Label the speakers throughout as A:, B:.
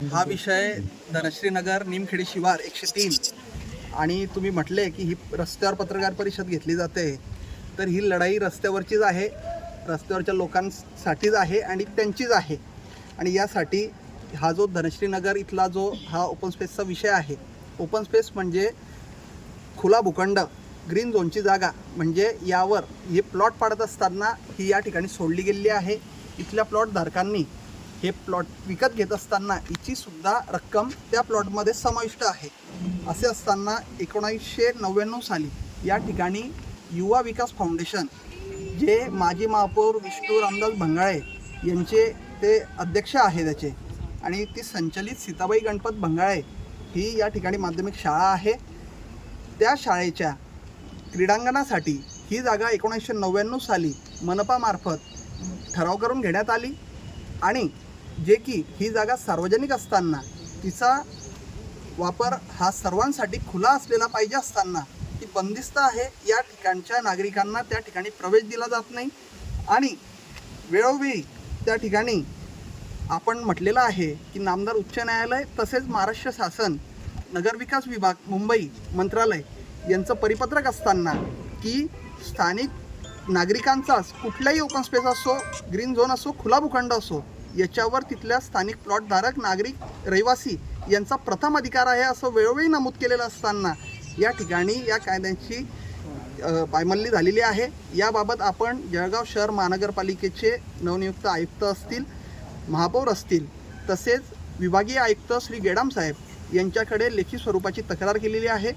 A: हा विषय धनश्रीनगर निमखेडी शिवार 103 आणि तुम्ही म्हटले की ही रस्त्यावर पत्रकार परिषद घेतली जाते, तर ही लढाई रस्त्यावरचीच आहे, रस्त्यावरच्या लोकांसाठीच आहे आणि त्यांचीच आहे. आणि यासाठी हा जो धनश्रीनगर इथला जो हा ओपन स्पेसचा विषय आहे, ओपन स्पेस म्हणजे खुला भूखंड, ग्रीन झोनची जागा, म्हणजे यावर हे प्लॉट पाडत असताना ही या ठिकाणी सोडली गेलेली आहे. इथल्या प्लॉट धारकांनी हे प्लॉट विकत घेत असताना हिची सुद्धा रक्कम त्या प्लॉटमध्ये समाविष्ट आहे. असे असताना 1999 साली या ठिकाणी युवा विकास फाउंडेशन, जे माजी महापौर विष्णू रामदास भंगाळे यांचे ते अध्यक्ष आहे त्याचे, आणि ती संचलित सीताबाई गणपत भंगाळे ही या ठिकाणी माध्यमिक शाळा आहे. त्या शाळेच्या क्रीडांगणासाठी ही जागा 1999 साली मनपामार्फत ठराव करून घेण्यात आली आणि जे की ही जागा सार्वजनिक असताना तिचा वापर हा सर्वांसाठी खुला असलेला पाहिजे असताना ती बंदिस्त आहे. या ठिकाणच्या नागरिकांना त्या ठिकाणी प्रवेश दिला जात नाही आणि वेळोवेळी त्या ठिकाणी आपण म्हटलेलं आहे की नामदार उच्च न्यायालय तसेच महाराष्ट्र शासन नगरविकास विभाग मुंबई मंत्रालय यांचं परिपत्रक असताना की स्थानिक नागरिकांचाच कुठलाही ओपन स्पेस असो, ग्रीन झोन असो, खुला भूखंड असो, याच्यावर तिथल्या स्थानिक प्लॉटधारक नागरिक रहिवासी यांचा प्रथम अधिकार आहे असं वेळोवेळी नमूद केलेलं असताना या ठिकाणी या कायद्यांची पायमल्ली झालेली आहे. याबाबत आपण जळगाव शहर महानगरपालिकेचे नवनियुक्त आयुक्त असतील, महापौर असतील, तसेच विभागीय आयुक्त श्री गेडाम साहेब यांच्याकडे लेखी स्वरूपाची तक्रार केलेली आहे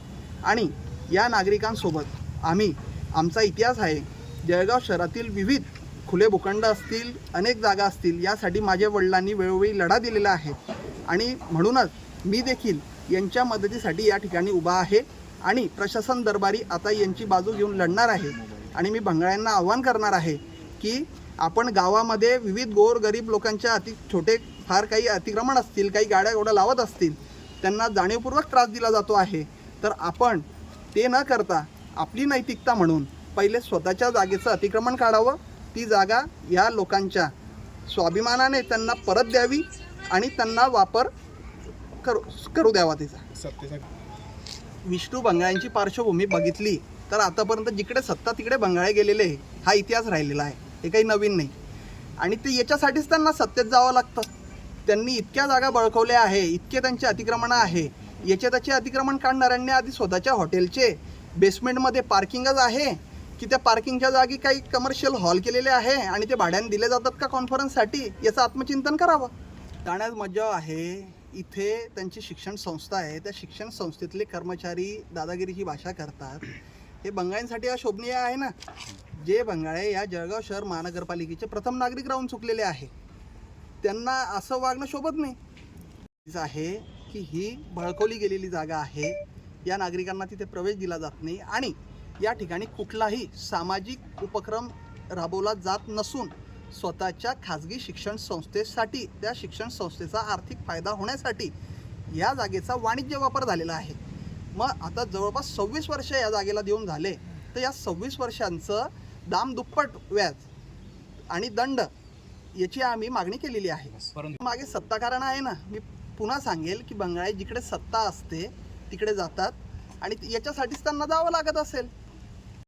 A: आणि या नागरिकांसोबत आम्ही आमचा इतिहास आहे. जळगाव शहरातील विविध खुले भूखंड असतील, अनेक जागा असतील, यासाठी माझ्या वडिलांनी वेळोवेळी लढा दिलेला आहे आणि म्हणूनच मी देखील यांच्या मदतीसाठी या ठिकाणी उभा आहे आणि प्रशासन दरबारी आता यांची बाजू घेऊन लढणार आहे. आणि मी भंगाळ्यांना आव्हान करणार आहे की आपण गावामध्ये विविध गोरगरीब लोकांच्या छोटे फार काही अतिक्रमण असतील, काही गाड्या एवढ्या लावत असतील, त्यांना जाणीवपूर्वक त्रास दिला जातो आहे, तर आपण ते न करता आपली नैतिकता म्हणून पहिले स्वतःच्या जागेचं अतिक्रमण काढावं, ती जागा या लोकांच्या स्वाभिमानाने त्यांना परत द्यावी आणि त्यांना वापर करू द्यावा तिचा. विष्णू भंगाळ्यांची पार्श्वभूमी बघितली तर आतापर्यंत जिकडे सत्ता तिकडे भंगाळे गेलेले हा इतिहास राहिलेला आहे, हे काही नवीन नाही. आणि ते याच्यासाठीच त्यांना सत्तेत जावं लागतं. त्यांनी इतक्या जागा बळकवल्या आहे, इतके त्यांचे अतिक्रमणं आहे. याचे त्याचे अतिक्रमण काढणाऱ्यांनी आधी स्वतःच्या हॉटेलचे बेसमेंटमध्ये पार्किंगच आहे की त्या पार्किंगच्या जागी काही कमर्शियल हॉल केलेले आहे आणि ते भाड्याने दिले जातात का कॉन्फरन्ससाठी, याचं आत्मचिंतन करावं. ठाण्यात मज्जाव आहे, इथे त्यांची शिक्षण संस्था आहे, त्या शिक्षण संस्थेतले कर्मचारी दादागिरीची भाषा करतात. हे बंगाळ्यांसाठी अशोभनीय आहे ना. जे बंगाळे या जळगाव शहर महानगरपालिकेचे प्रथम नागरिक राहून चुकलेले आहे, त्यांना असं वागणं शोभत नाही. आहे की ही बळकवली गेलेली जागा आहे, या नागरिकांना तिथे प्रवेश दिला जात नाही आणि या ठिकाणी कुठलाही सामाजिक उपक्रम राबवला जात नसून स्वतःच्या खाजगी शिक्षण संस्थेसाठी, त्या शिक्षण संस्थेचा आर्थिक फायदा होण्यासाठी या जागेचा वाणिज्य वापर झालेला आहे. मग आता जवळपास 26 वर्ष या जागेला देऊन झाले, तर या 26 वर्षांचं दामदुप्पट व्याज आणि दंड याची आम्ही मागणी केलेली आहे. मागे सत्ताकारण आहे ना. मी पुन्हा सांगेल की बंगाळे जिकडे सत्ता असते तिकडे जातात आणि याच्यासाठीच त्यांना जावं लागत असेल.